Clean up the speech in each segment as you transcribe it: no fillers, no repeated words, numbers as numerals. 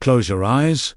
Close your eyes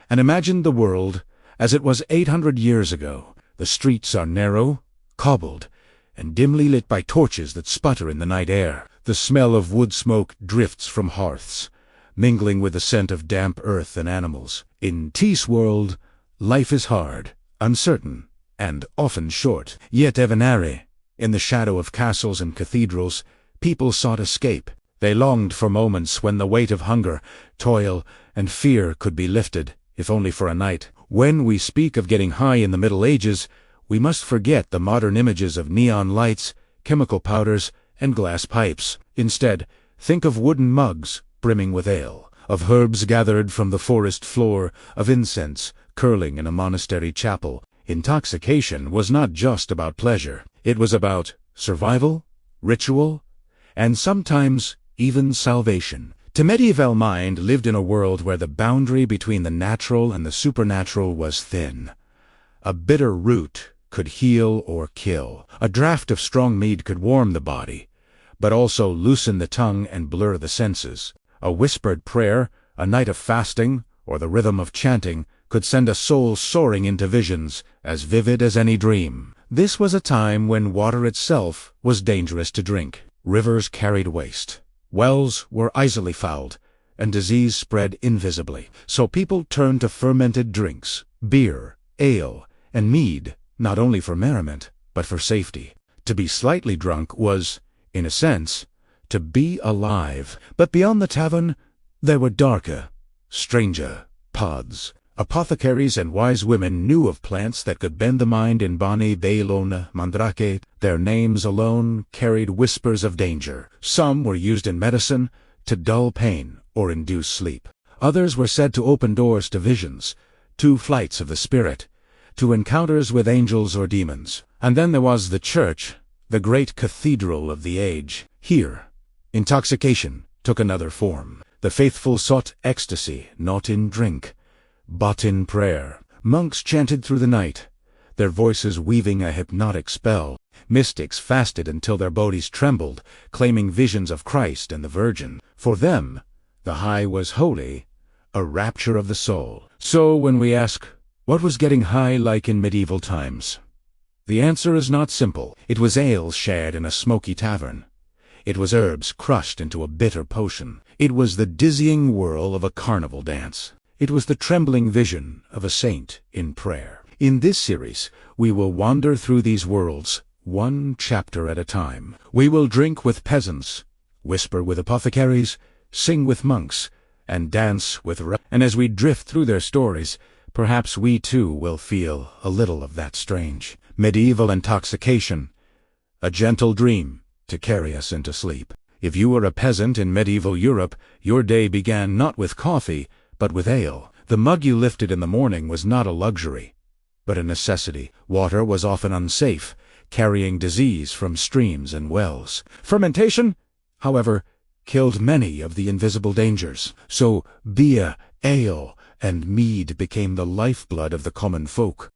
and imagine the world as it was 800 years ago. The streets are narrow, cobbled, and dimly lit by torches that sputter in the night air. The smell of wood smoke drifts from hearths, mingling with the scent of damp earth and animals. In Tees' world, life is hard, uncertain, and often short. Yet Evanari, in the shadow of castles and cathedrals, people sought escape. They longed for moments when the weight of hunger, toil, and fear could be lifted, if only for a night. When we speak of getting high in the Middle Ages, we must forget the modern images of neon lights, chemical powders, and glass pipes. Instead, think of wooden mugs brimming with ale, of herbs gathered from the forest floor, of incense curling in a monastery chapel. Intoxication was not just about pleasure. It was about survival, ritual, and sometimes even salvation. The medieval mind lived in a world where the boundary between the natural and the supernatural was thin. A bitter root could heal or kill. A draught of strong mead could warm the body, but also loosen the tongue and blur the senses. A whispered prayer, a night of fasting, or the rhythm of chanting could send a soul soaring into visions as vivid as any dream. This was a time when water itself was dangerous to drink. Rivers carried waste. Wells were easily fouled, and disease spread invisibly. So people turned to fermented drinks, beer, ale, and mead, not only for merriment, but for safety. To be slightly drunk was, in a sense, to be alive. But beyond the tavern, there were darker, stranger paths. Apothecaries and wise women knew of plants that could bend the mind in Bani Bailona Mandrake. Their names alone carried whispers of danger. Some were used in medicine to dull pain or induce sleep. Others were said to open doors to visions, to flights of the spirit, to encounters with angels or demons. And then there was the church, the great cathedral of the age. Here, intoxication took another form. The faithful sought ecstasy not in drink, but in prayer. Monks chanted through the night, their voices weaving a hypnotic spell. Mystics fasted until their bodies trembled, claiming visions of Christ and the Virgin. For them, the high was holy, a rapture of the soul. So when we ask, what was getting high like in medieval times? The answer is not simple. It was ale shared in a smoky tavern. It was herbs crushed into a bitter potion. It was the dizzying whirl of a carnival dance. It was the trembling vision of a saint in prayer. In this series, we will wander through these worlds, one chapter at a time. We will drink with peasants, whisper with apothecaries, sing with monks, and dance with and as we drift through their stories, perhaps we too will feel a little of that strange medieval intoxication, a gentle dream to carry us into sleep. If you were a peasant in medieval Europe, your day began not with coffee, but with ale. The mug you lifted in the morning was not a luxury, but a necessity. Water was often unsafe, carrying disease from streams and wells. Fermentation, however, killed many of the invisible dangers. So beer, ale, and mead became the lifeblood of the common folk.